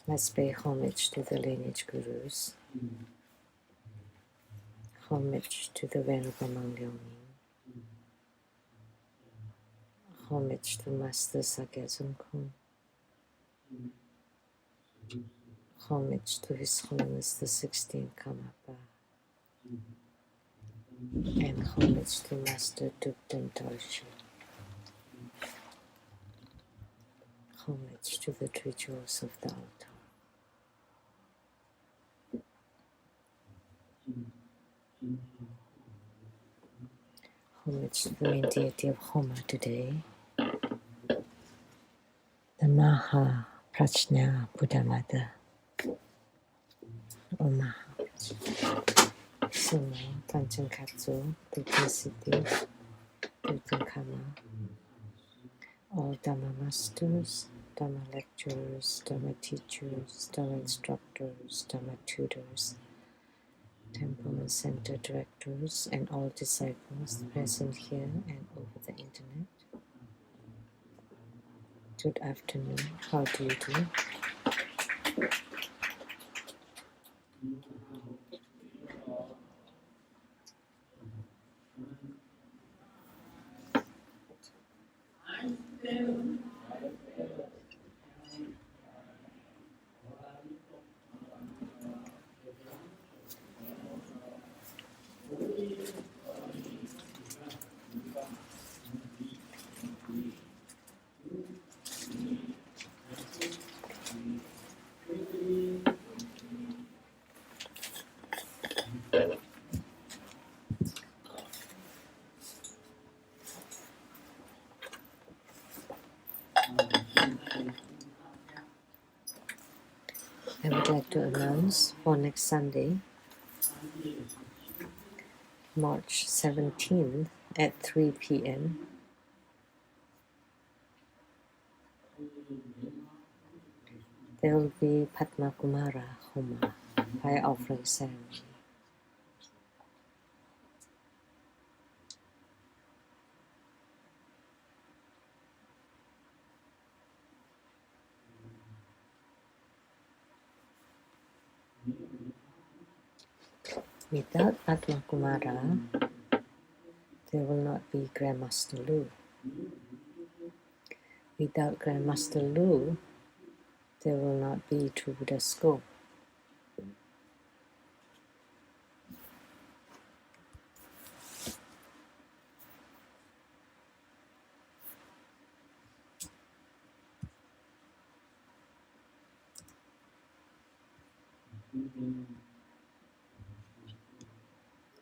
Let's pay homage to the lineage gurus, homage to the Venerable Mangyalmin, homage to Master Sakya Sungkung, homage to His Holiness the 16th Karmapa, and homage to Master Dukden Dorje, homage to the three jewels of the altar. Homage to the main deity of Homa today, the Maha Prajna Buddha Mother, or Maha Sumo, Tanchen Katsu, Dukden Siddhi, Dukden Kama, all Dharma masters, Dharma lecturers, Dharma teachers, Dharma instructors, Dharma tutors, temple and center directors, and all disciples present here and over the internet. Good afternoon. How do you do? I would like to announce for next Sunday, March 17th at 3 p.m. there will be Padma Kumara Homa, fire offering ceremony. Without Padma Kumara, there will not be Grandmaster Lu. Without Grandmaster Lu, there will not be True Buddha School.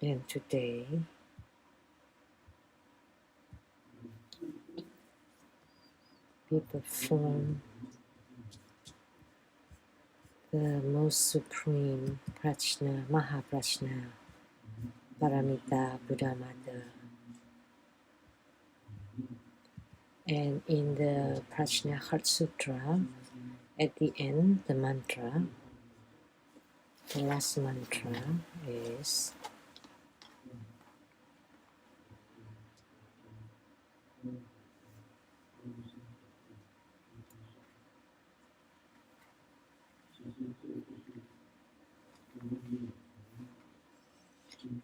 And today, we perform the most supreme Prajna, Maha Prajna, Paramita Buddha Mother. And in the Prajna Heart Sutra, at the end, the mantra, the last mantra is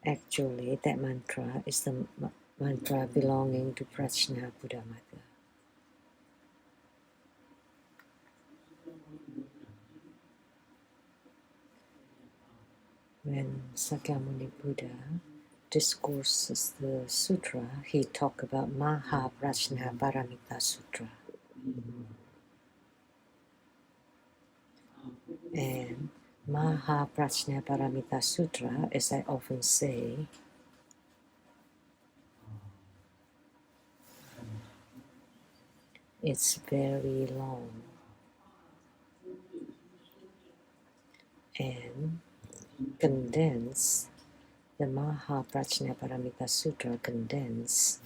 actually that mantra is the mantra belonging to Prajna Buddha Mother. When Sakyamuni Buddha discourses the sutra, he talked about Maha Prajna Paramita Sutra. And Maha Prajna Paramita Sutra, as I often say, it's very long. And condense the Maha Prajna Paramita Sutra condense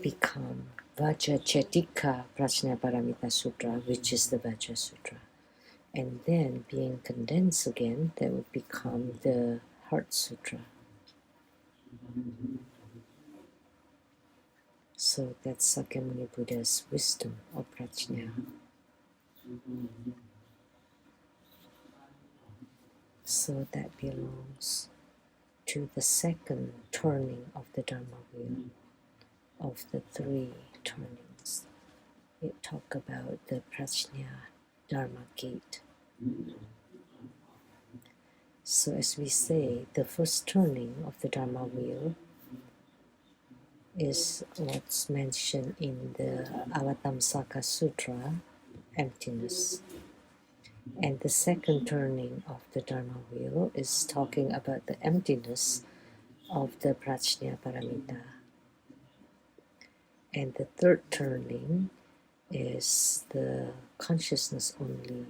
become Vajrachatika Prajna Paramita Sutra, which is the Vajra Sutra. And then being condensed again, that would become the Heart Sutra. So that's Sakyamuni Buddha's wisdom of Prajna. So that belongs to the second turning of the Dharma wheel of the 3 turnings. It talks about the Prajna Dharma gate. So as we say, the first turning of the Dharma wheel is what's mentioned in the Avatamsaka Sutra, emptiness. And the second turning of the Dharma wheel is talking about the emptiness of the Prajna Paramita. And the third turning is the consciousness only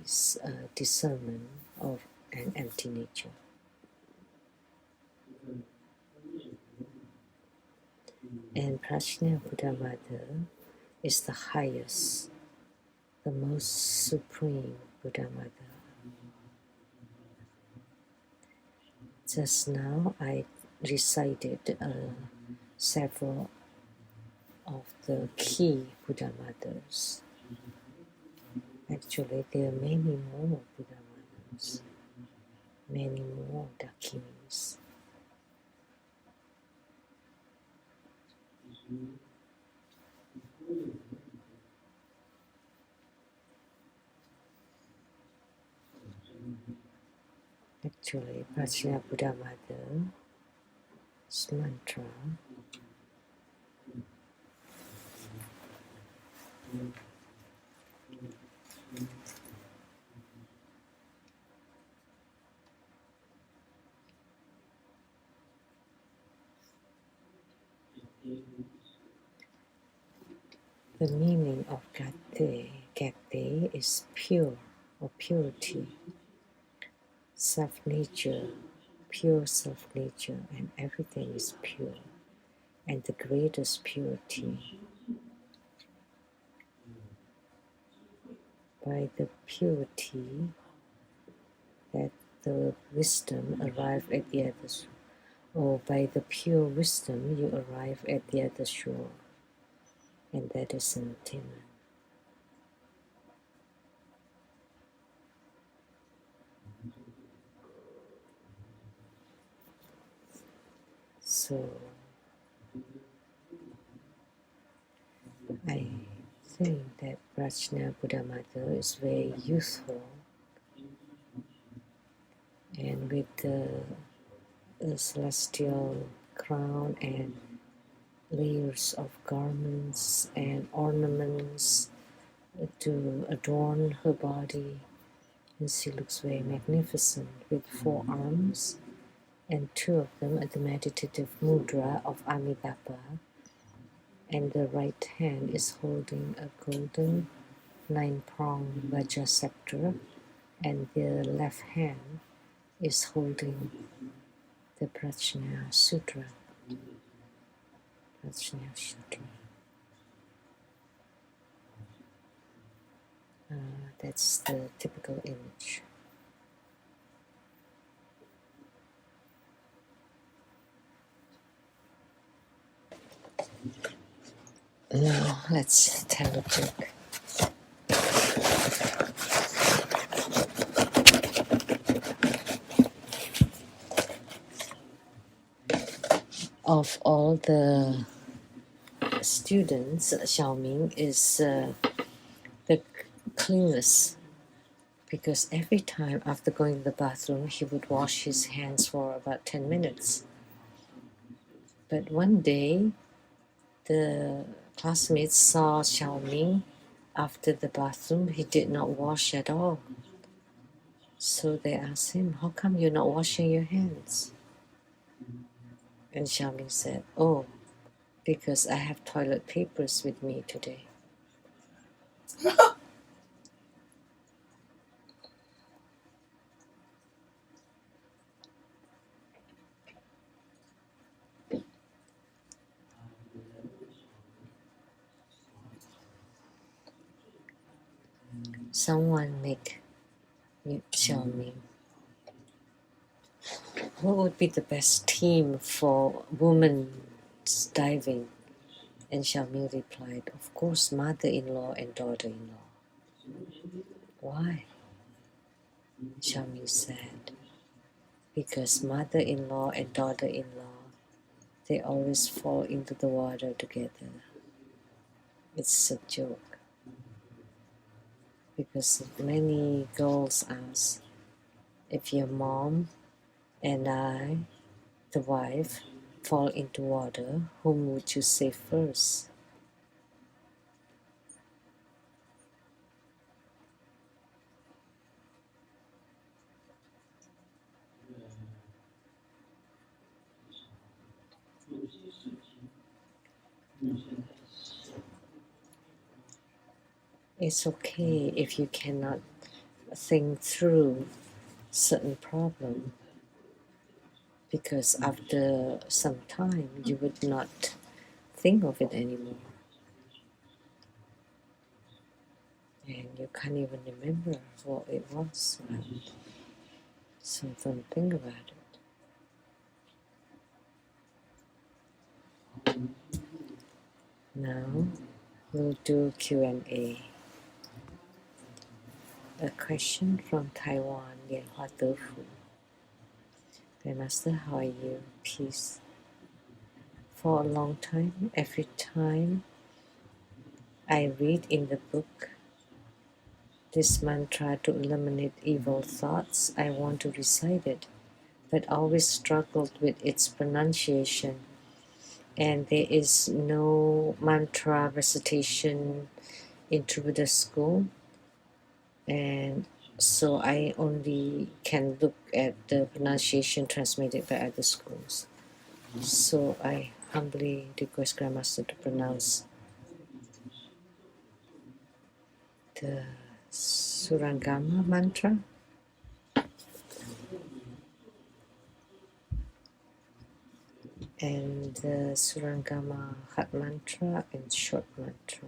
discernment of an empty nature. And Prajna Buddhamata is the highest, the most supreme Buddhamata. Just now I recited several of the key Buddhamatas. Actually, there are many more Buddhamatas, many more Dakinis. Actually, Prajna Buddhamata's mantra the meaning of Gate is pure or purity, self-nature, pure self-nature, and everything is pure. And the greatest purity, by the purity that the wisdom arrive at the other shore, or by the pure wisdom you arrive at the other shore, and that is attainment. So I think that Prajna Buddhamata is very useful, and with the celestial crown and layers of garments and ornaments to adorn her body, and she looks very magnificent with 4 arms, and 2 of them are the meditative mudra of Amitabha, and the right hand is holding a golden 9-pronged Vajra scepter, and the left hand is holding the Prajna Sutra. Prajna Sutra. That's the typical image. Now let's tell a joke. Of all the students, Xiaoming is the cleanest, because every time after going to the bathroom, he would wash his hands for about 10 minutes. But one day, the classmates saw Xiaoming after the bathroom. He did not wash at all. So they asked him, how come you're not washing your hands? And Xiaoming said, oh, because I have toilet papers with me today. Someone make Xiaoming. What would be the best team for women's diving? And Xiaoming replied, of course, mother-in-law and daughter-in-law. Why? Xiaoming said, because mother-in-law and daughter-in-law, they always fall into the water together. It's a joke, because many girls ask, if your mom and I, the wife, fall into water, whom would you save first? It's okay if you cannot think through certain problem, because after some time you would not think of it anymore, and you can't even remember what it was. So don't think about it. Now we'll do Q&A. A question from Taiwan, Lianhua Defu. Master, how are you? Peace. For a long time, every time I read in the book this mantra to eliminate evil thoughts, I want to recite it, but always struggled with its pronunciation. And there is no mantra recitation in Buddha school, and so I only can look at the pronunciation transmitted by other schools. So I humbly request Grandmaster to pronounce the Surangama mantra and the Surangama Hat mantra and short mantra.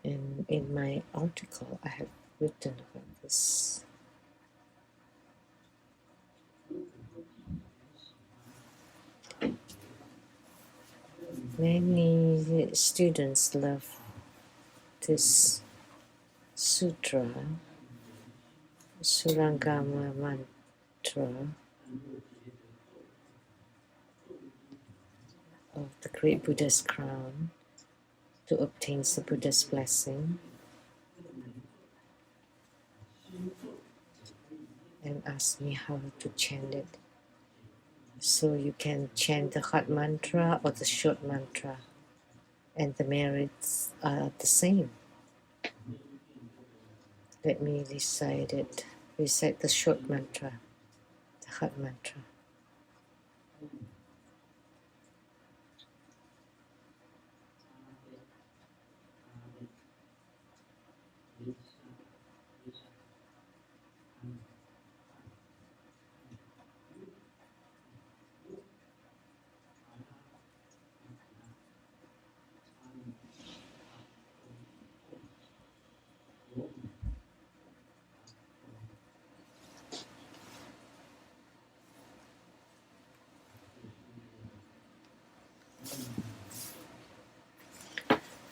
And in my article, I have written about this. Many students love this sutra, Surangama mantra of the great Buddha's crown, to obtain the Buddha's blessing, and ask me how to chant it. So you can chant the hot mantra or the short mantra, and the merits are the same. Let me recite it. Recite the short mantra, the hot mantra.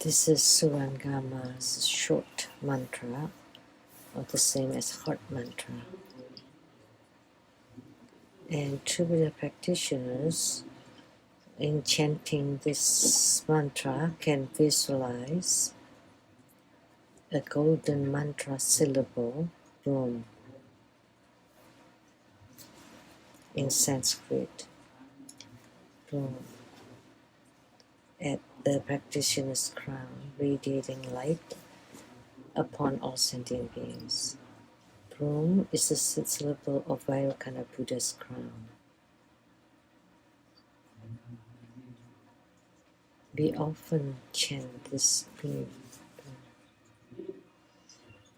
This is Surangama's short mantra, or the same as hot mantra. And true Buddha practitioners, in chanting this mantra, can visualize a golden mantra syllable, Rom, in Sanskrit, Rom, at the practitioner's crown, radiating light upon all sentient beings. Rom is the syllable of Vairocana Buddha's crown. We often chant this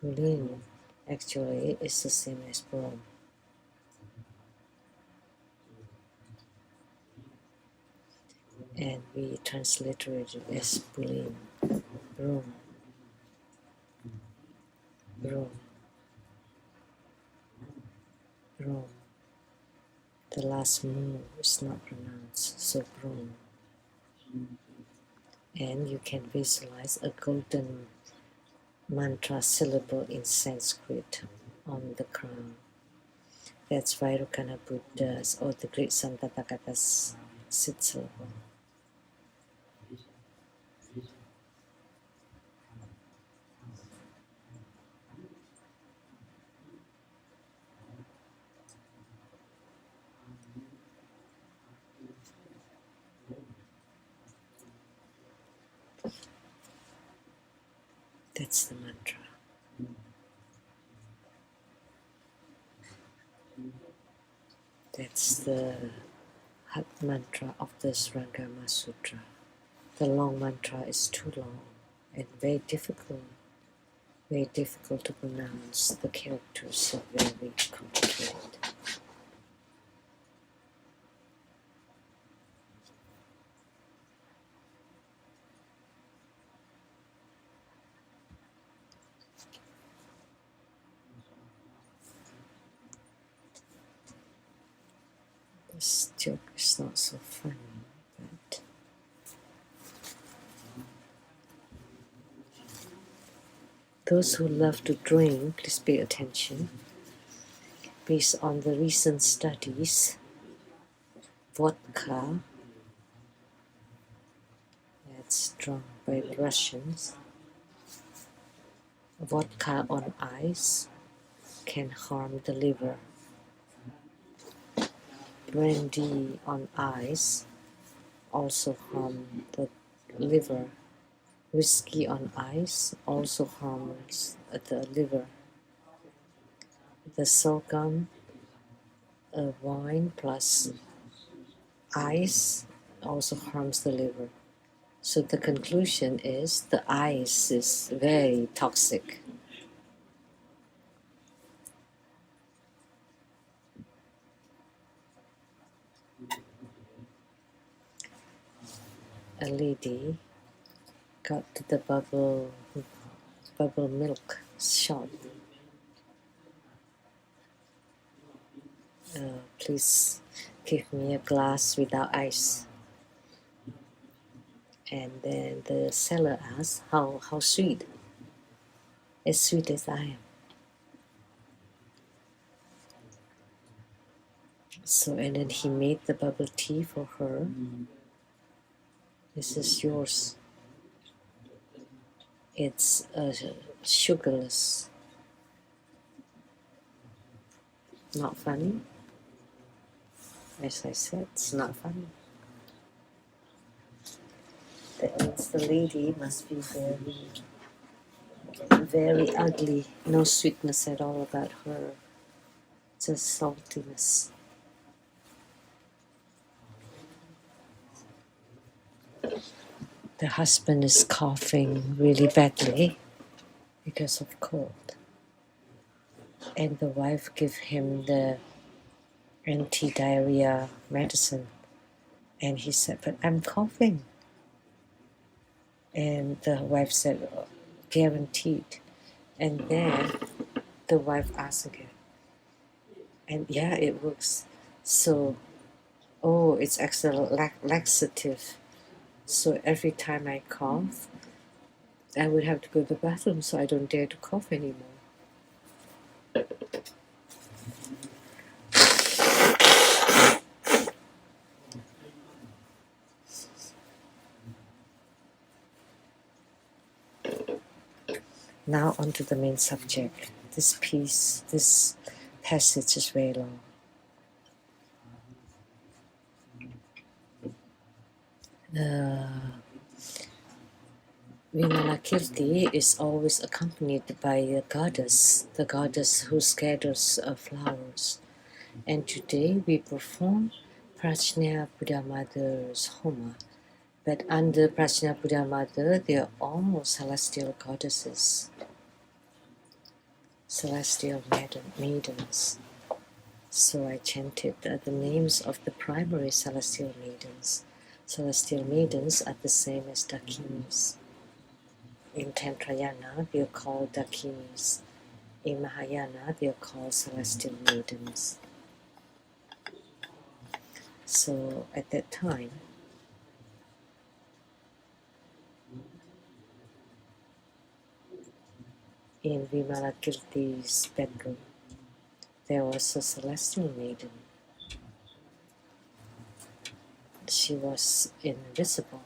Bulin actually is the same as Brom. And we transliterate it as Bulin, Brom, Brom, Brom. The last mu is not pronounced, so Brom. And you can visualize a golden mantra syllable in Sanskrit on the crown. That's Vairukana Buddha's or the great Santathagata's sixth syllable. That's the mantra. That's the heart mantra of the Srangama Sutra. The long mantra is too long and very difficult to pronounce. The characters are very complicated. This joke is not so funny, but those who love to drink, please pay attention. Based on the recent studies, vodka, that's drunk by the Russians, vodka on ice can harm the liver. Brandy on ice also harm the liver. Whiskey on ice also harms the liver. The sorghum wine plus ice also harms the liver. So the conclusion is the ice is very toxic. A lady got to the bubble milk shop. Please give me a glass without ice. And then the seller asked, how sweet? As sweet as I am. So, and then he made the bubble tea for her. This is yours. It's sugarless. Not funny? As I said, it's not funny. That means the lady must be very ugly. No sweetness at all about her. Just saltiness. The husband is coughing really badly because of cold. And the wife gave him the anti-diarrhea medicine. And he said, but I'm coughing. And the wife said, oh, guaranteed. And then the wife asked again. And yeah, it works. So, oh, it's actually laxative. So every time I cough, I would have to go to the bathroom, so I don't dare to cough anymore. Now onto the main subject. This passage is very long. Vimalakirti is always accompanied by the goddess who scatters flowers. And today we perform Prajna Buddha Mother's Homa. But under Prajna Buddha Mother, they are all celestial goddesses, celestial maidens. So I chanted the names of the primary celestial maidens. Celestial maidens are the same as Dakinis. In Tantrayana, they are called Dakinis. In Mahayana, they are called celestial maidens. So at that time, in Vimalakirti's bedroom, there was a celestial maiden. She was invisible.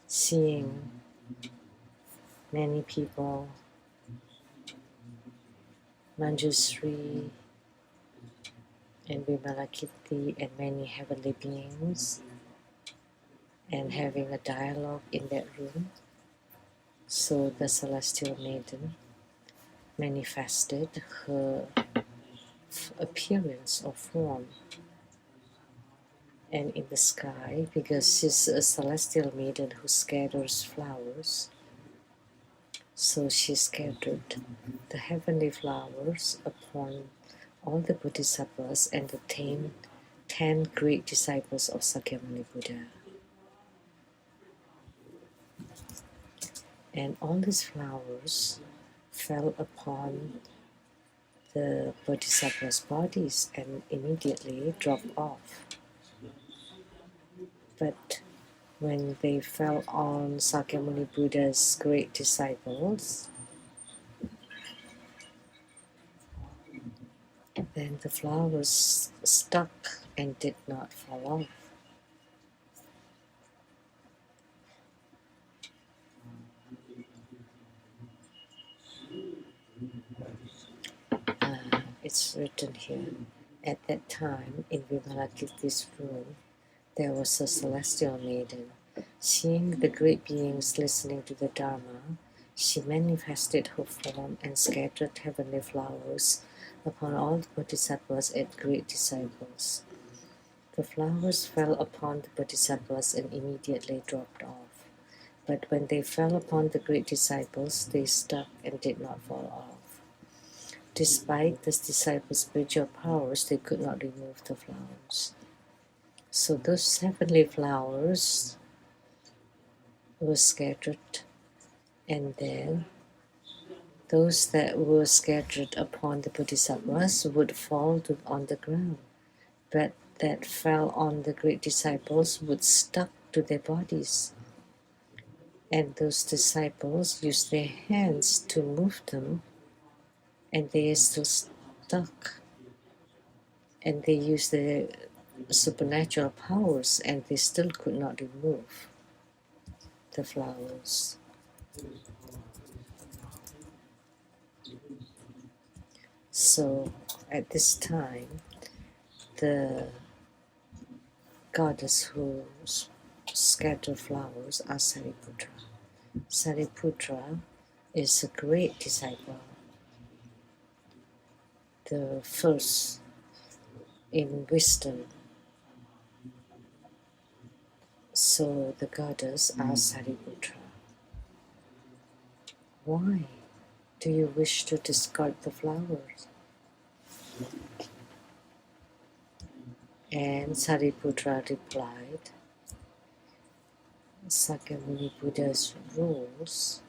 Seeing many people, Manjusri and Vimalakirti and many heavenly beings, and having a dialogue in that room. So the celestial maiden manifested her appearance or form, and in the sky, because she's a celestial maiden who scatters flowers, so she scattered the heavenly flowers upon all the bodhisattvas and the 10 great disciples of Sakyamuni Buddha. And all these flowers fell upon the bodhisattvas' bodies and immediately dropped off. But when they fell on Sakyamuni Buddha's great disciples, then the flowers stuck and did not fall off. It's written here, at that time in Vimalakirti's room, there was a celestial maiden. Seeing the great beings listening to the Dharma, she manifested her form and scattered heavenly flowers upon all the bodhisattvas and great disciples. The flowers fell upon the bodhisattvas and immediately dropped off. But when they fell upon the great disciples, they stuck and did not fall off. Despite the disciples' spiritual powers, they could not remove the flowers. So those heavenly flowers were scattered, and then those that were scattered upon the bodhisattvas would fall on the ground, but that fell on the great disciples would stuck to their bodies. And those disciples used their hands to move them, and they are still stuck. And they used their supernatural powers, and they still could not remove the flowers. So at this time, the goddess who scattered flowers are Sariputra. Sariputra is a great disciple, the first in wisdom. So the goddess asked Sariputra, why do you wish to discard the flowers? And Sariputra replied, Sakyamuni Buddha's rules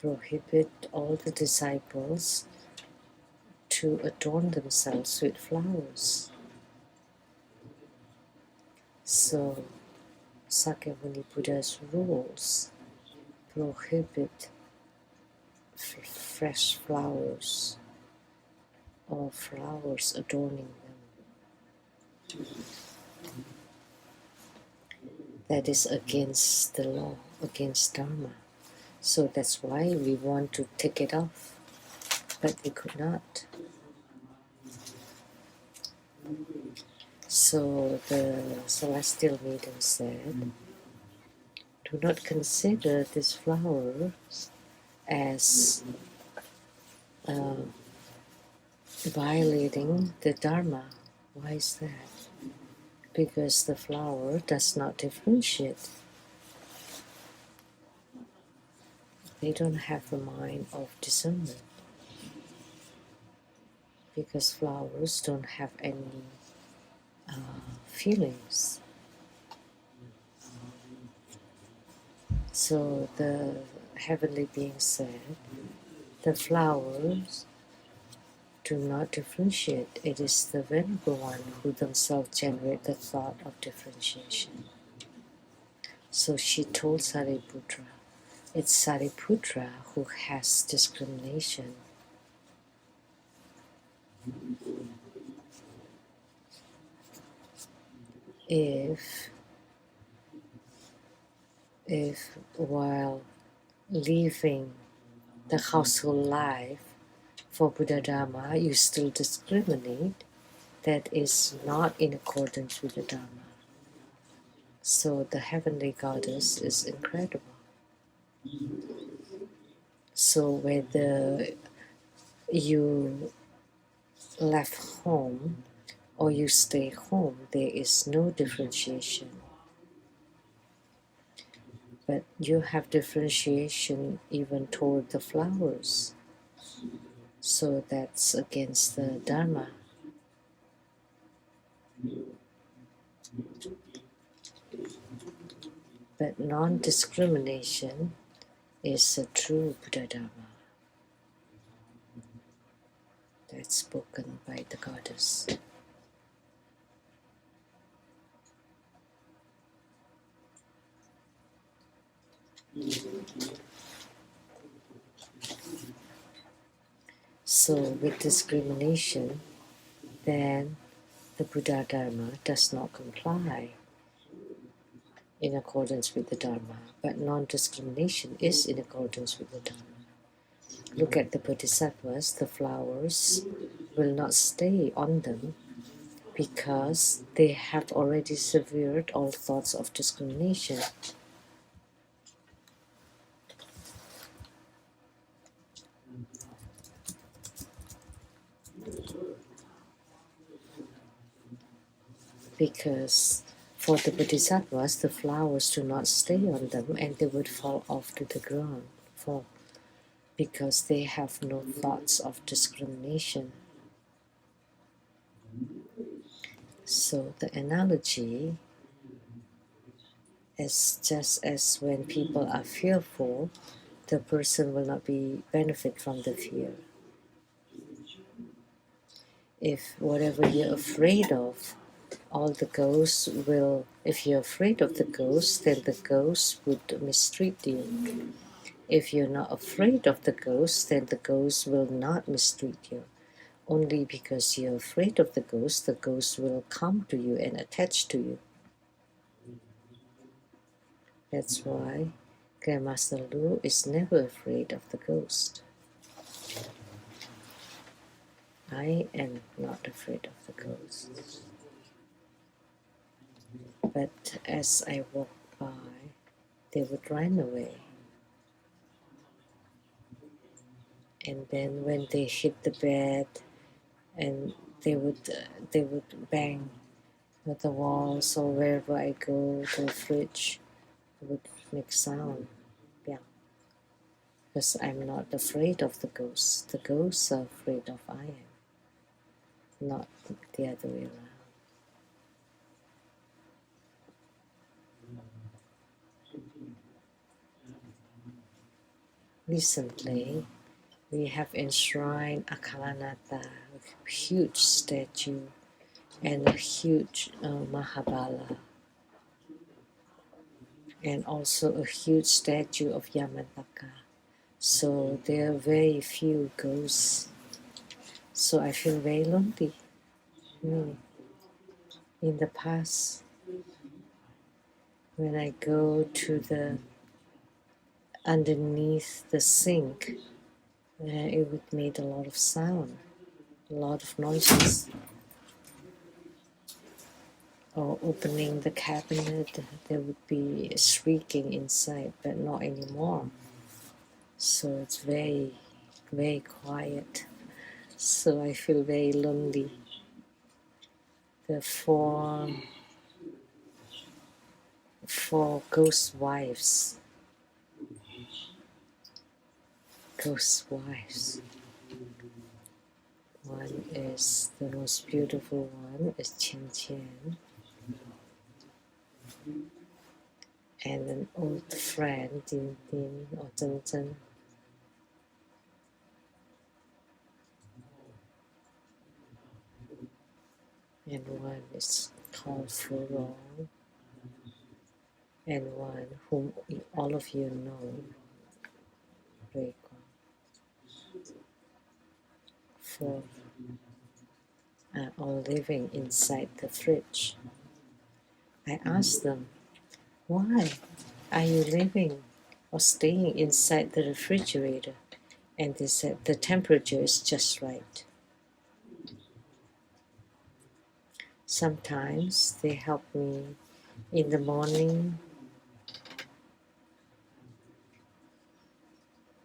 prohibit all the disciples to adorn themselves with flowers. So Sakyamuni Buddha's rules prohibit fresh flowers or flowers adorning them. That is against the law, against Dharma. So that's why we want to take it off, but we could not. So the celestial maiden said, do not consider these flowers as violating the Dharma. Why is that? Because the flower does not differentiate. They don't have a mind of discernment. Because flowers don't have any feelings. So the heavenly being said, the flowers do not differentiate. It is the Venerable One who themselves generate the thought of differentiation. So she told Sariputra, It's Sariputra who has discrimination. If while living the household life for Buddha Dharma, you still discriminate, that is not in accordance with the Dharma. So the heavenly goddess is incredible. So whether you left home or you stay home, there is no differentiation. But you have differentiation even toward the flowers. So that's against the Dharma. But non-discrimination is a true Buddha Dharma that's spoken by the goddess. So with discrimination, then the Buddha Dharma does not comply in accordance with the Dharma, but non-discrimination is in accordance with the Dharma. Look at the Bodhisattvas, the flowers will not stay on them because they have already severed all thoughts of discrimination. Because for the Bodhisattvas, the flowers do not stay on them and they would fall off to the ground, because they have no thoughts of discrimination. So the analogy is just as when people are fearful, the person will not benefit from the fear. If whatever you're afraid of, all the ghosts will, if you're afraid of the ghost, then the ghost would mistreat you. If you're not afraid of the ghost, then the ghost will not mistreat you. Only because you're afraid of the ghost will come to you and attach to you. That's why Grandmaster Lu is never afraid of the ghost. I am not afraid of the ghosts. But as I walk by, they would run away. And then when they hit the bed, and they would bang at the walls, or wherever I go, the fridge would make sound. Yeah. Because I'm not afraid of the ghosts. The ghosts are afraid of I am, not the other way around. Recently, we have enshrined Akalanata, a huge statue, and a huge Mahabala, and also a huge statue of Yamataka. So there are very few ghosts. So I feel very lonely. In the past, when I go to the underneath the sink, it would make a lot of sound, a lot of noises. Or opening the cabinet, there would be shrieking inside, but not anymore. So it's very, very quiet. So I feel very lonely. The four ghost wives. Ghost wives. One is the most beautiful one, is Chen Chen. And an old friend, Din Din or Zhen Zhen. And one is called Fu Rong. And one whom all of you know, break for all living inside the fridge. I asked them, why are you living or staying inside the refrigerator? And they said the temperature is just right. Sometimes they help me in the morning.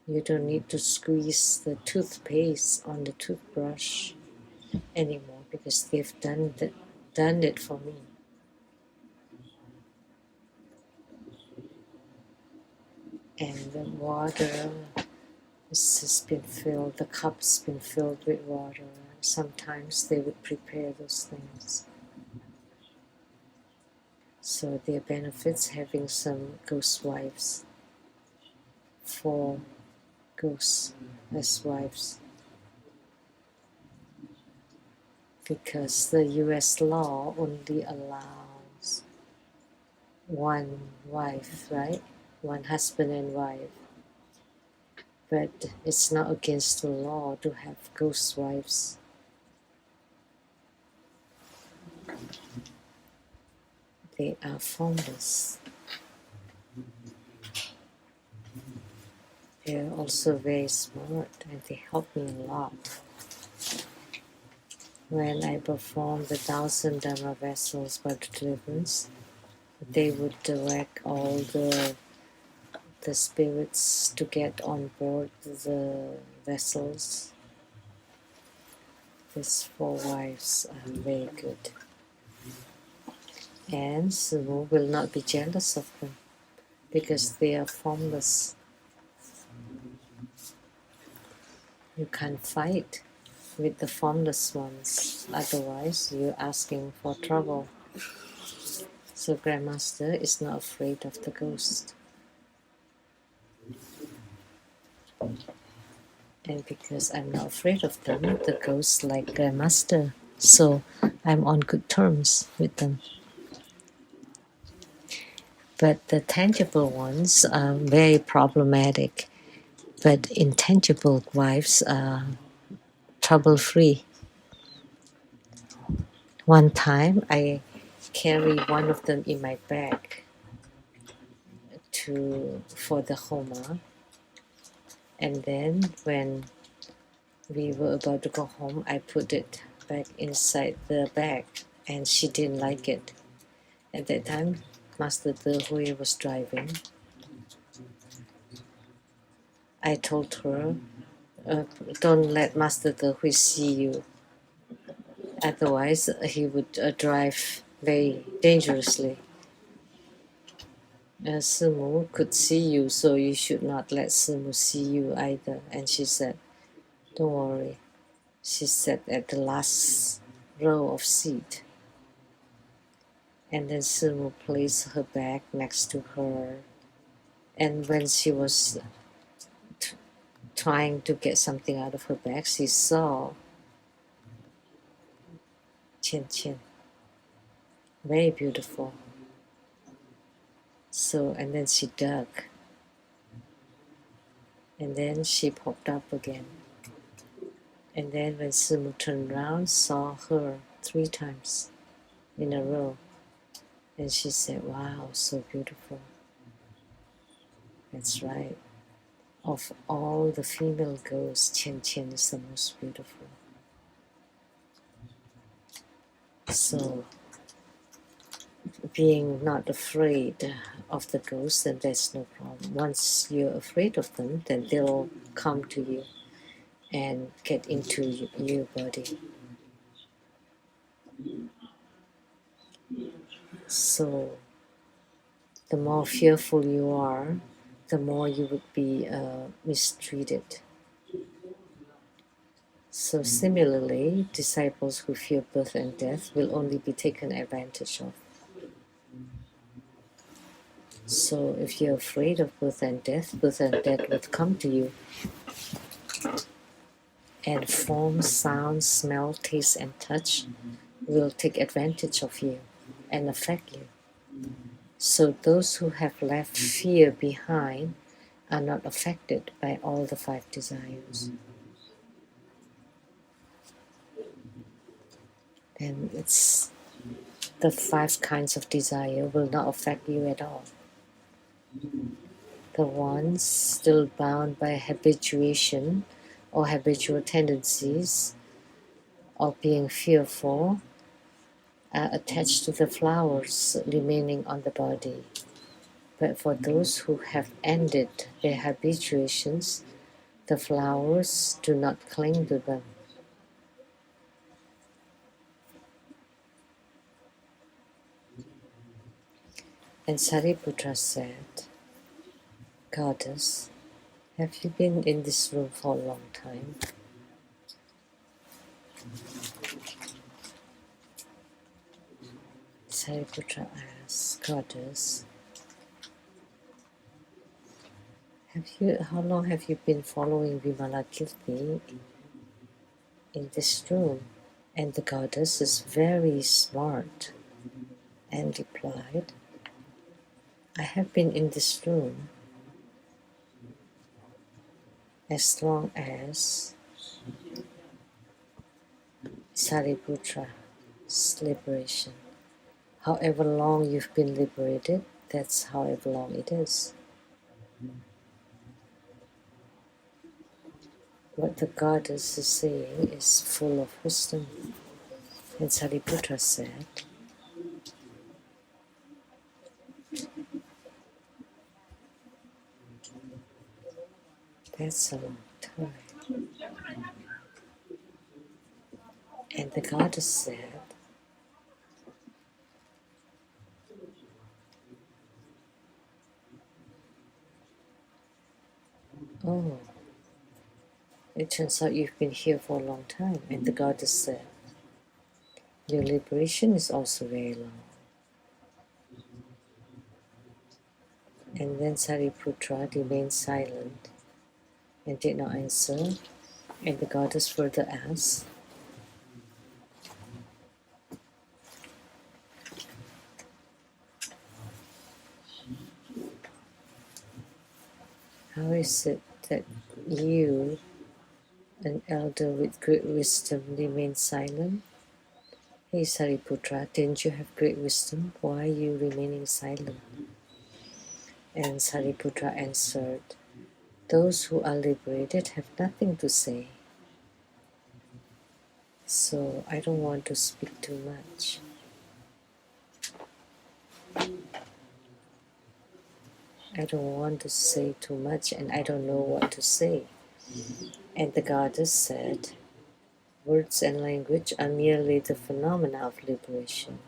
You don't need to squeeze the toothpaste on the toothbrush anymore because they've done it for me. And the water has been filled, the cup's been filled with water. Sometimes they would prepare those things. So there are benefits having some ghost wives, 4 ghosts as wives, because the US law only allows 1 wife, right? 1 husband and wife. But it's not against the law to have ghost wives. They are formless. They are also very smart and they help me a lot. When I perform the 1,000 Dharma vessels by deliverance, they would direct all the spirits to get on board the vessels. These 4 wives are very good. And Sumo will not be jealous of them because they are formless. You can't fight with the formless ones, otherwise you're asking for trouble. So Grandmaster is not afraid of the ghost. And because I'm not afraid of them, the ghosts like Grandmaster. So I'm on good terms with them. But the tangible ones are very problematic. But intangible wives are trouble-free. One time I carry one of them in my bag for the Homa. And then when we were about to go home, I put it back inside the bag and she didn't like it. At that time, Master De Hui was driving. I told her, don't let Master De Hui see you. Otherwise, he would drive very dangerously. Simu could see you, so you should not let Simu see you either. And she said, don't worry. She sat at the last row of seat. And then Simu placed her bag next to her. And when she was trying to get something out of her bag, she saw Chen Chen. Very beautiful. So, and then she dug. And then she popped up again. And then when Simu turned around, saw her 3 times in a row. And she said, wow, so beautiful. That's right. Of all the female ghosts, Chen Chen is the most beautiful. So, being not afraid of the ghosts, then there's no problem. Once you're afraid of them, then they'll come to you and get into your body. So, the more fearful you are, the more you would be mistreated. So similarly, disciples who fear birth and death will only be taken advantage of. So if you're afraid of birth and death would come to you. And form, sound, smell, taste, and touch will take advantage of you and affect you. So those who have left fear behind are not affected by all the 5 desires, then it's the 5 kinds of desire will not affect you at all. The ones still bound by habituation or habitual tendencies of being fearful are attached to the flowers remaining on the body. But for those who have ended their habituations, the flowers do not cling to them. And Sariputra said, Goddess, have you been in this room for a long time? Sariputra asked, Goddess, how long have you been following Vimalakirti in this room? And the goddess is very smart and replied, I have been in this room as long as Sariputra's liberation. However long you've been liberated, that's however long it is. What the goddess is saying is full of wisdom. And Sariputra said, that's a long time. And the goddess said, oh, it turns out you've been here for a long time. And the goddess said, your liberation is also very long. And then Sariputra remained silent and did not answer. And the goddess further asked, how is it that you, an elder with great wisdom, remain silent? Hey Sariputra, didn't you have great wisdom? Why are you remaining silent? And Sariputra answered, those who are liberated have nothing to say. So I don't want to speak too much. I don't want to say too much and I don't know what to say. And the goddess said, words and language are merely the phenomena of liberation.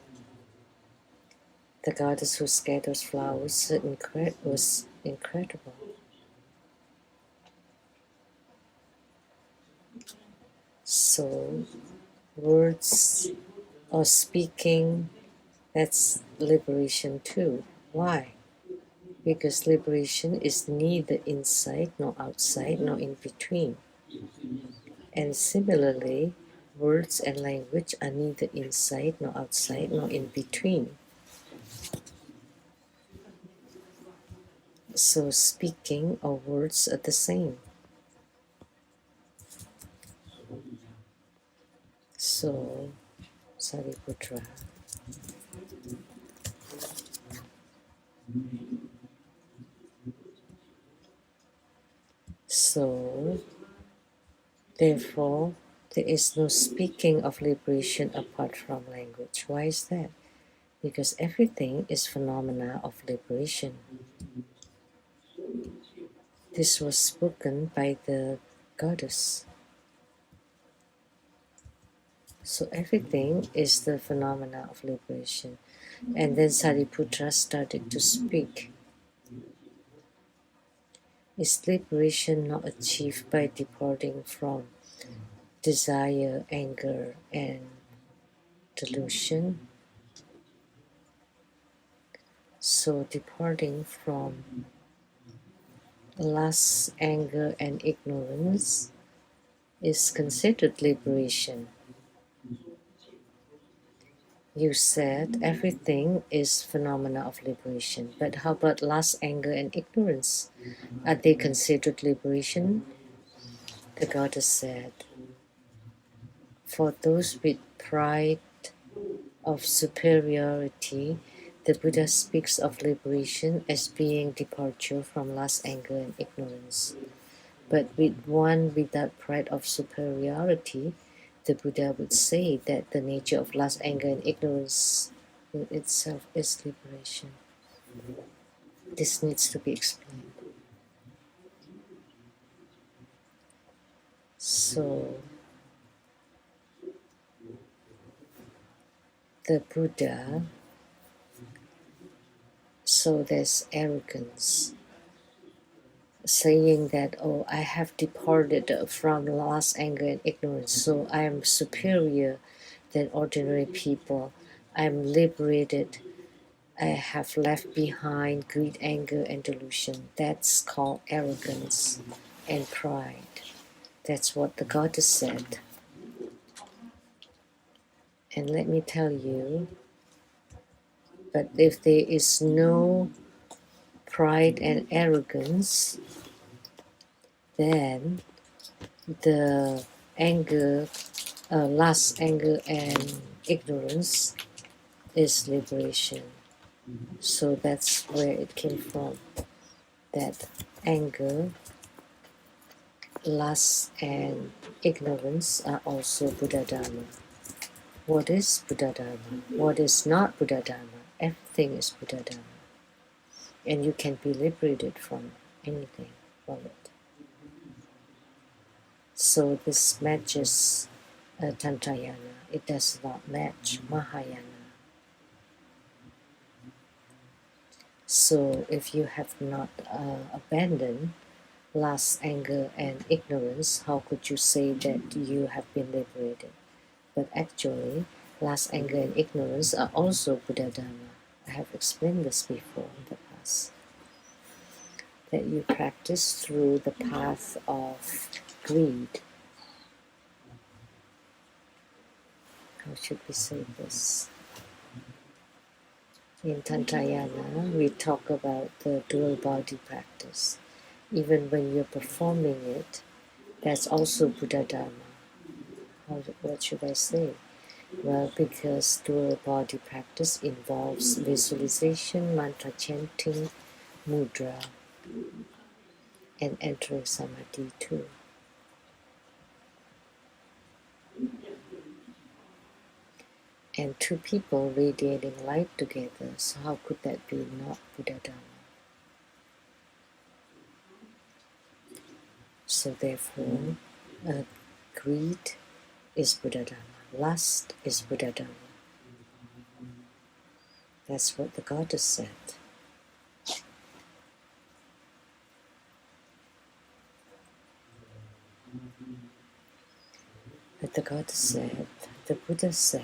The goddess who scatters flowers was incredible. So, words or speaking, that's liberation too. Why? Because liberation is neither inside nor outside nor in between. And similarly, words and language are neither inside nor outside nor in between. So speaking or words are the same. So, Sariputra, so therefore, there is no speaking of liberation apart from language. Why is that? Because everything is phenomena of liberation. This was spoken by the goddess. So everything is the phenomena of liberation. And then Sariputra started to speak. Is liberation not achieved by departing from desire, anger, and delusion? So departing from lust, anger, and ignorance is considered liberation. You said everything is phenomena of liberation, but how about lust, anger, and ignorance? Are they considered liberation? The goddess said, for those with pride of superiority, the Buddha speaks of liberation as being departure from lust, anger, and ignorance. But with one without pride of superiority, the Buddha would say that the nature of lust, anger, and ignorance in itself is liberation. This needs to be explained. So, the Buddha, so there's arrogance, saying that, oh, I have departed from lust, anger, and ignorance, so I am superior than ordinary people. I'm liberated. I have left behind greed, anger, and delusion. That's called arrogance and pride. That's what the goddess said. And let me tell you, but if there is no pride and arrogance, then the anger, lust, anger, and ignorance is liberation. So that's where it came from. That anger, lust, and ignorance are also Buddha Dharma. What is Buddha Dharma? What is not Buddha Dharma? Everything is Buddha Dharma. And you can be liberated from anything from it. So this matches Tantrayana. It does not match Mahayana. So if you have not abandoned lust, anger, and ignorance, how could you say that you have been liberated? But actually, lust, anger, and ignorance are also Buddha Dharma. I have explained this before in the past. That you practice through the path of greed. How should we say this? In Tantrayana, we talk about the dual body practice. Even when you're performing it, that's also Buddha Dharma. What should I say? Well, because dual body practice involves visualization, mantra chanting, mudra, and entering samadhi too. And two people radiating light together, so how could that be not Buddha Dharma? So therefore, greed is Buddha Dharma, lust is Buddha Dharma. That's what the goddess said. But the goddess said, the Buddha said,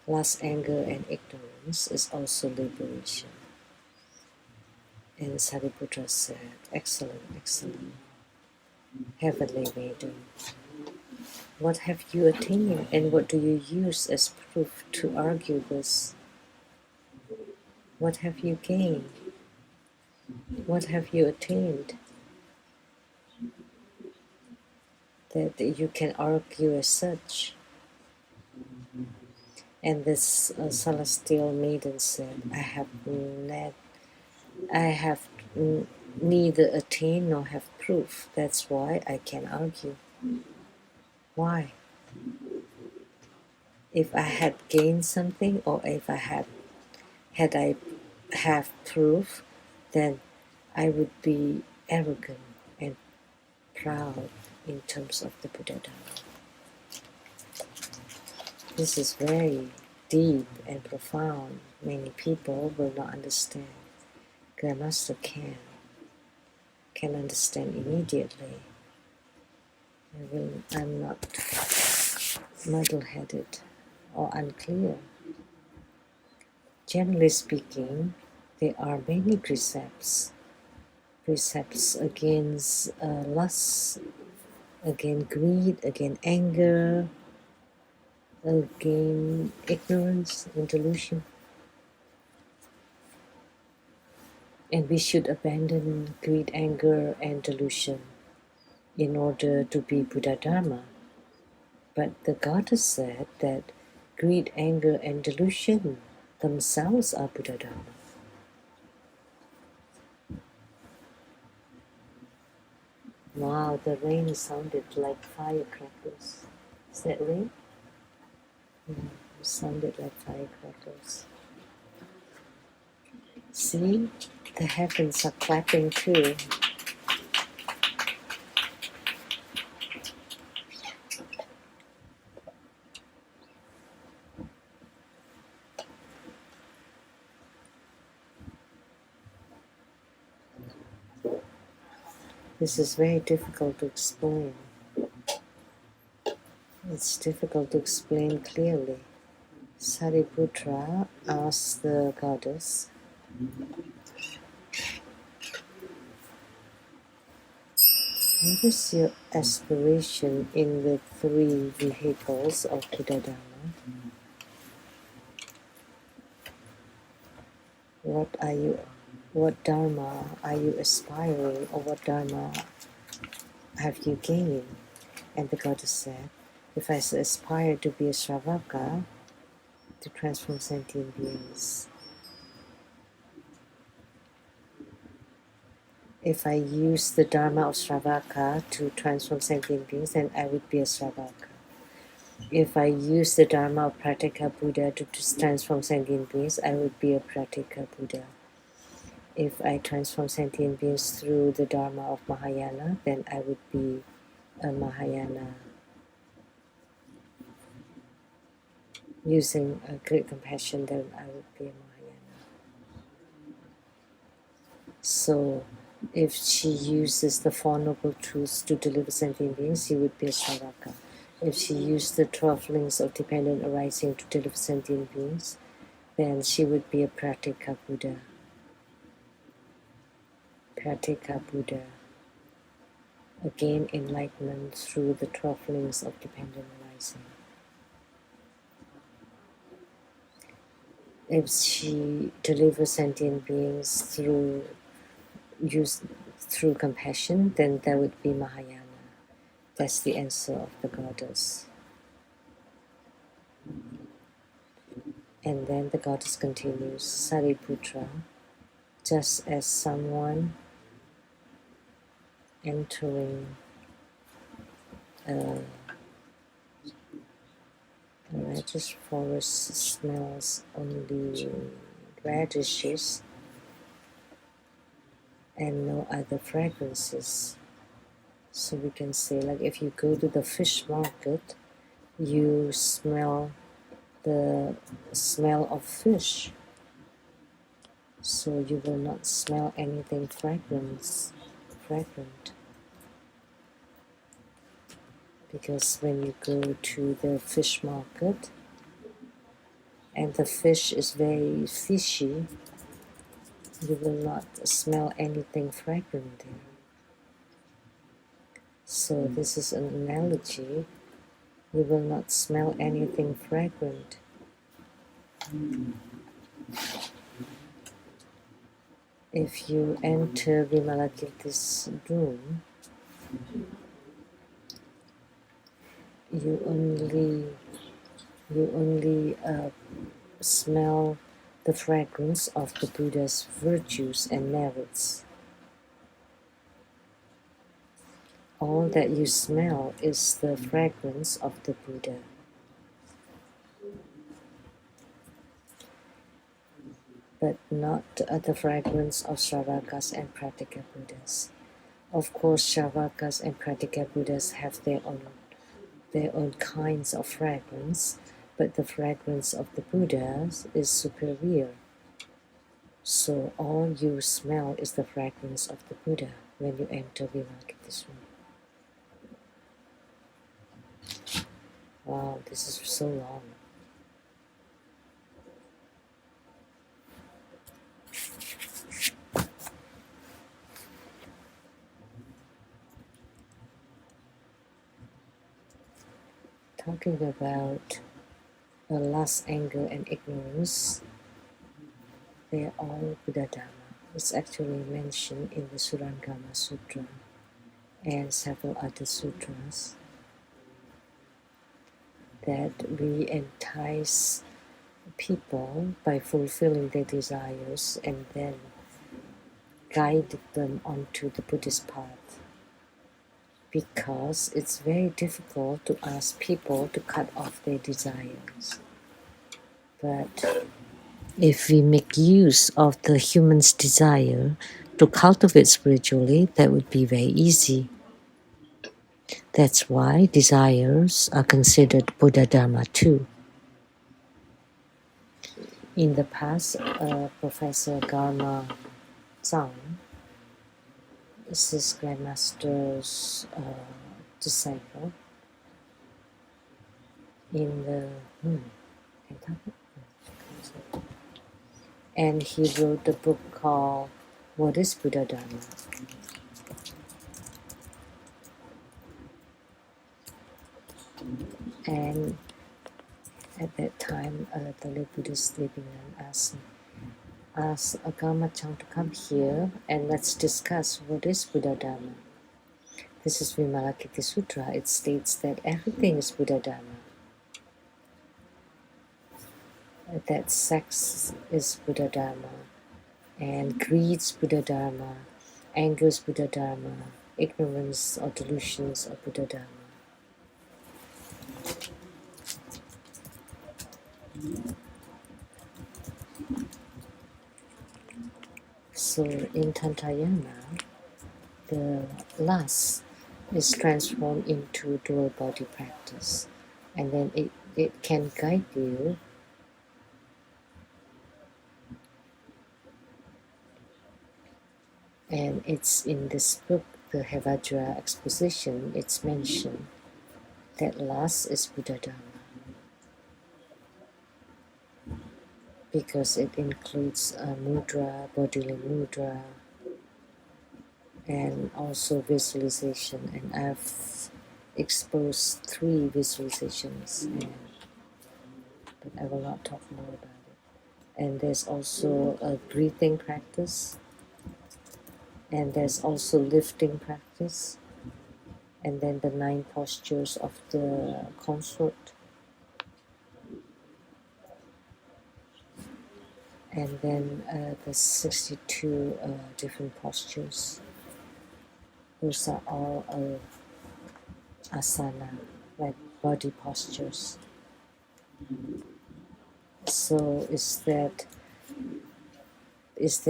lust, anger, and ignorance is also liberation. And Sariputra said, excellent, excellent, heavenly maiden. What have you attained, and what do you use as proof to argue this? What have you gained? What have you attained that you can argue as such? And this celestial maiden said, I have neither attained nor have proof. That's why I can argue. Why? If I had gained something, or if I had I have proof, then I would be arrogant and proud in terms of the Buddha Dharma. This is very deep and profound. Many people will not understand. Grandmaster can understand immediately. I'm not muddle-headed or unclear. Generally speaking, there are many precepts against lust, against greed, against anger, again ignorance and delusion. And we should abandon greed, anger, and delusion in order to be Buddha Dharma. But the goddess said that greed, anger, and delusion themselves are Buddha Dharma. Wow, the rain sounded like firecrackers. Is that rain? It sounded like firecrackers. See, the heavens are clapping too. This is very difficult to explain. It's difficult to explain clearly. Sariputra asked the goddess, what is your aspiration in the three vehicles of Buddha Dharma? What Dharma are you aspiring, or what Dharma have you gained? And the goddess said, if I aspire to be a Shravaka, to transform sentient beings, if I use the Dharma of Shravaka to transform sentient beings, then I would be a Shravaka. If I use the Dharma of Pratika Buddha to transform sentient beings, I would be a Pratika Buddha. If I transform sentient beings through the Dharma of Mahayana, then I would be a Mahayana. Using a great compassion, then I would be a Mahayana. So, if she uses the Four Noble Truths to deliver sentient beings, she would be a Shravaka. If she used the 12 links of dependent arising to deliver sentient beings, then she would be a Pratika Buddha. Pratika Buddha. Again, enlightenment through the 12 links of dependent arising. If she delivers sentient beings through compassion, then that would be Mahayana. That's the answer of the goddess. And then the goddess continues, Sariputra, just as someone entering a radish forest smells only radishes and no other fragrances. So we can say, like, if you go to the fish market, you smell the smell of fish. So you will not smell anything fragrant. Because when you go to the fish market and the fish is very fishy, you will not smell anything fragrant there. So this is an analogy. You will not smell anything fragrant. If you enter Vimalakirti's room, you only smell the fragrance of the Buddha's virtues and merits. All that you smell is the fragrance of the Buddha. But not the fragrance of Shravakas and Pratika Buddhas. Of course, Shravakas and Pratika Buddhas have their own kinds of fragrance, but the fragrance of the Buddhas is superior. So all you smell is the fragrance of the Buddha when you enter Vimalakirti's room. Wow, this is so long. Talking about lust, anger, and ignorance, they're all Buddha Dharma. It's actually mentioned in the Surangama Sutra and several other sutras that we entice people by fulfilling their desires and then guide them onto the Buddhist path, because it's very difficult to ask people to cut off their desires. But if we make use of the human's desire to cultivate spiritually, that would be very easy. That's why desires are considered Buddha Dharma too. In the past, Professor Garma Zhang is his grandmaster's disciple. In the and he wrote a book called What is Buddha Dharma? And at that time, the late Buddhist living nun asked Agama Chang to come here and let's discuss what is Buddha Dharma. This is Vimalakirti Sutra. It states that everything is Buddha Dharma. That sex is Buddha Dharma, and greed's Buddha Dharma, anger's Buddha Dharma, ignorance or delusions are Buddha Dharma. So in Tantayana, the lust is transformed into dual body practice, and then it can guide you and it's in this book, the Hevajra exposition, it's mentioned that lust is Buddha Dharma because it includes mudra, bodily mudra, and also visualization. And I've exposed 3 visualizations, but I will not talk more about it. And there's also a breathing practice, and there's also lifting practice, and then the 9 postures of the consort, and then the 62 different postures. Those are all asana, like body postures. So is there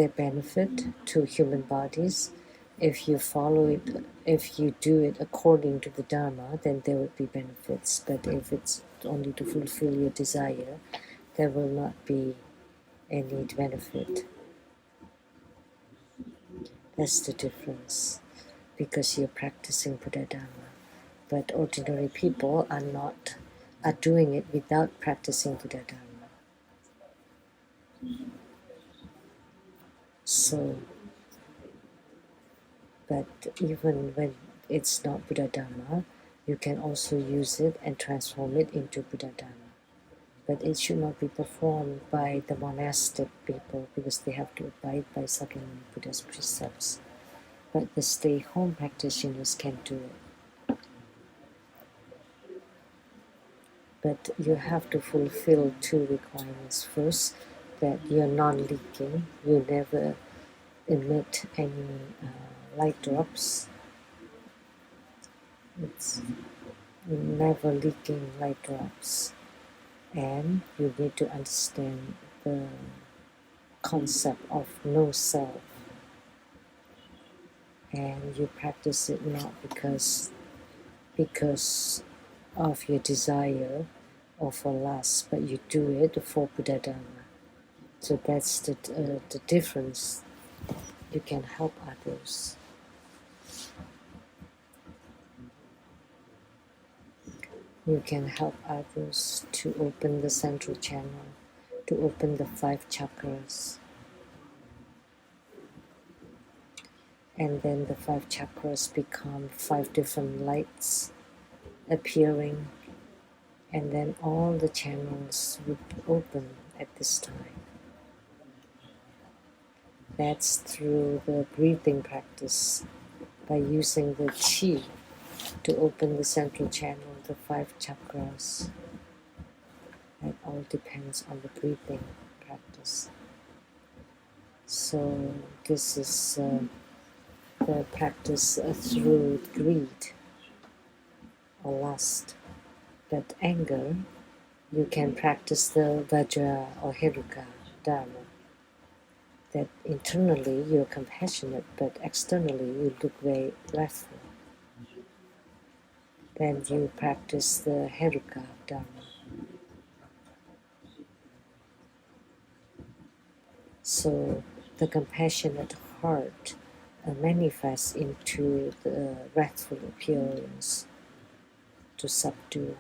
benefit to human bodies? If you follow it, if you do it according to the Dharma, then there would be benefits. But if it's only to fulfill your desire, there will not be any benefit. That's the difference, because you're practicing Buddha Dharma. But ordinary people are doing it without practicing Buddha Dharma. So, but even when it's not Buddha Dharma, you can also use it and transform it into Buddha Dharma. But it should not be performed by the monastic people because they have to abide by Sakyamuni Buddha's precepts. But the stay-home practitioners can do it. But you have to fulfill 2 requirements. First, that you're non-leaking, you never emit any light drops. It's never leaking light drops. And you need to understand the concept of no self. And you practice it not because of your desire or for lust, but you do it for Buddha Dharma. So that's the difference. You can help others. You can help others to open the central channel, to open the 5 chakras. And then the 5 chakras become 5 different lights appearing and then all the channels would open at this time. That's through the breathing practice, by using the chi to open the central channel, the 5 chakras. That all depends on the breathing practice. So this is the practice through greed or lust. But anger, you can practice the Vajra or Heruka Dharma. That internally you're compassionate, but externally you look very wrathful. Then you practice the Heruka Dharma. So the compassionate heart manifests into the wrathful appearance to subdue.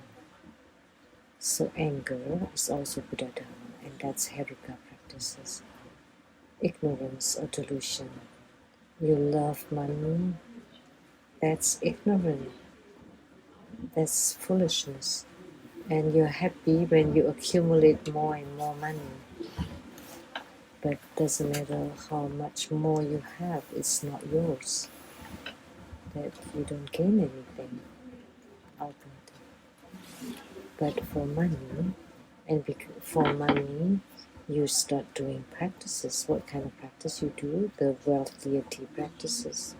So anger is also Buddha Dharma, and that's Heruka practices. Ignorance or delusion. You love money, that's ignorant, that's foolishness. And you're happy when you accumulate more and more money. But doesn't matter how much more you have, it's not yours. That you don't gain anything ultimately. But for money, for money, you start doing practices. What kind of practice you do? The wealth deity practices.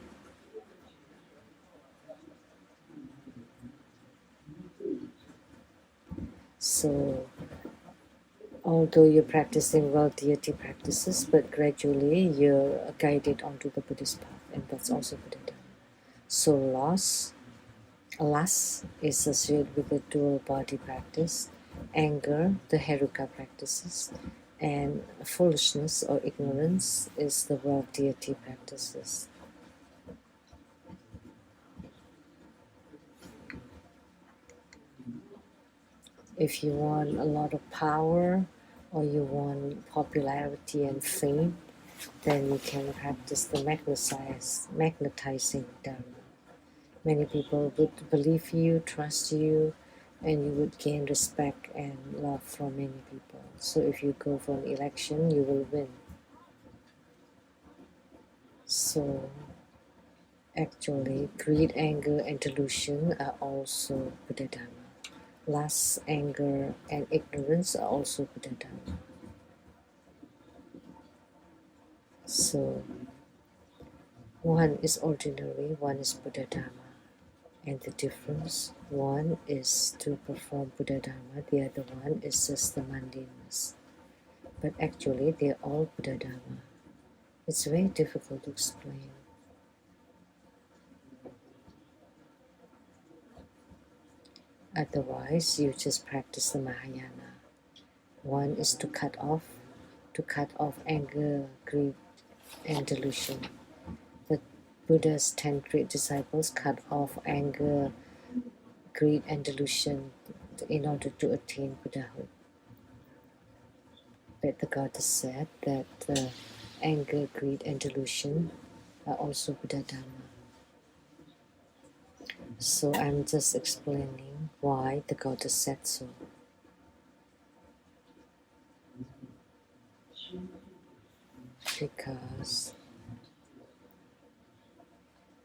So, although you're practicing wealth deity practices, but gradually you're guided onto the Buddhist path, and that's also Buddha Dharma. So, lust is associated with the dual body practice, anger, the Heruka practices, and foolishness or ignorance is the wealth deity practices. If you want a lot of power or you want popularity and fame, then you can practice the magnetizing Dharma. Many people would believe you, trust you, and you would gain respect and love from many people. So if you go for an election, you will win. So actually, greed, anger, and delusion are also Buddha Dharma. Lust, anger, and ignorance are also Buddha Dharma. So one is ordinary, one is Buddha Dharma. And the difference, one is to perform Buddha Dharma, the other one is just the mundaneness. But actually, they're all Buddha Dharma. It's very difficult to explain. Otherwise, you just practice the Mahayana. One is to cut off anger, greed, and delusion. The Buddha's 10 great disciples cut off anger, greed, and delusion in order to attain Buddhahood. But the goddess said that anger, greed, and delusion are also Buddha Dharma. So I'm just explaining why the goddess said so.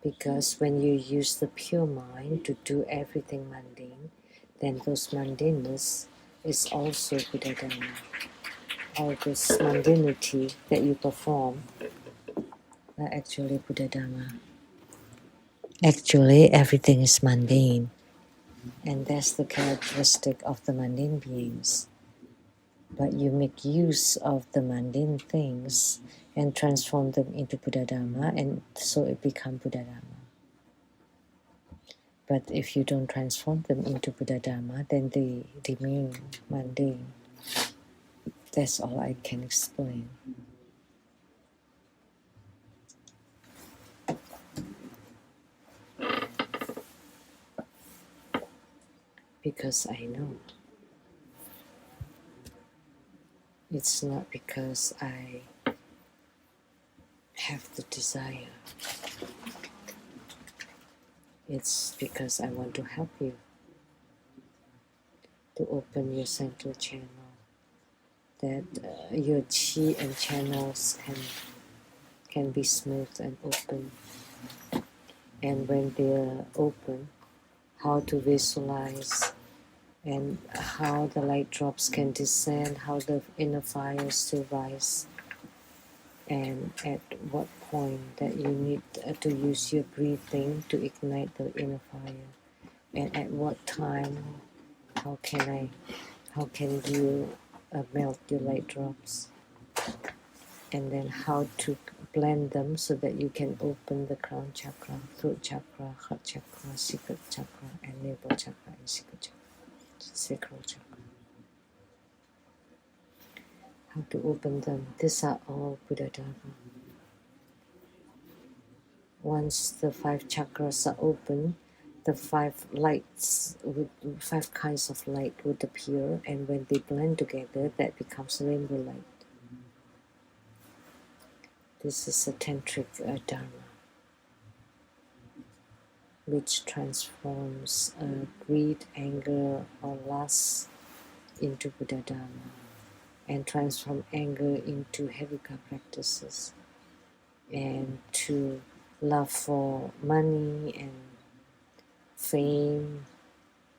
Because when you use the pure mind to do everything mundane, then those mundaneness is also Buddha Dharma. All this mundanity that you perform are actually Buddha Dharma. Actually, everything is mundane, and that's the characteristic of the mundane beings. But you make use of the mundane things and transform them into Buddha Dharma, and so it becomes Buddha Dharma. But if you don't transform them into Buddha Dharma, then they remain mundane. That's all I can explain. Because I know. It's not because I have the desire. It's because I want to help you. to open your central channel, that your chi and channels can be smooth and open. And when they're open, how to visualize and how the light drops can descend, how the inner fires to rise, and at what point that you need to use your breathing to ignite the inner fire, and at what time how can you melt your light drops, and then how to blend them so that you can open the crown chakra, throat chakra, heart chakra, secret chakra, and navel chakra, and secret chakra, sacral chakra. How to open them. These are all Buddha Dharma. Once the 5 chakras are open, the 5 lights, with 5 kinds of light would appear, and when they blend together, that becomes rainbow light. This is a tantric dharma, which transforms greed, anger, or lust into Buddha Dharma, and transform anger into Heruka practices, and to love for money and fame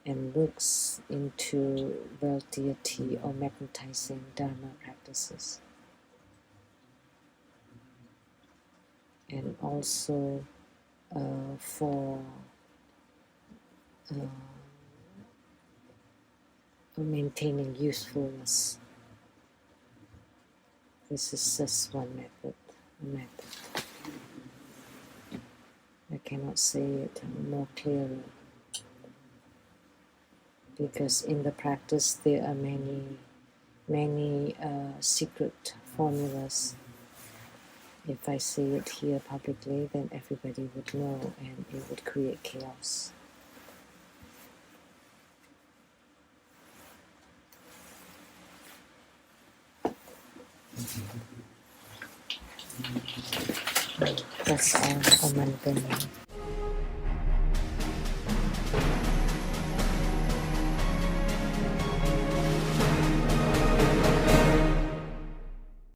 and looks into wealthiety or magnetizing Dharma practices. And also for maintaining usefulness. This is just one method. I cannot say it more clearly, because in the practice there are many secret formulas. If I say it here publicly, then everybody would know, and it would create chaos. That's all. Om Mani Padme.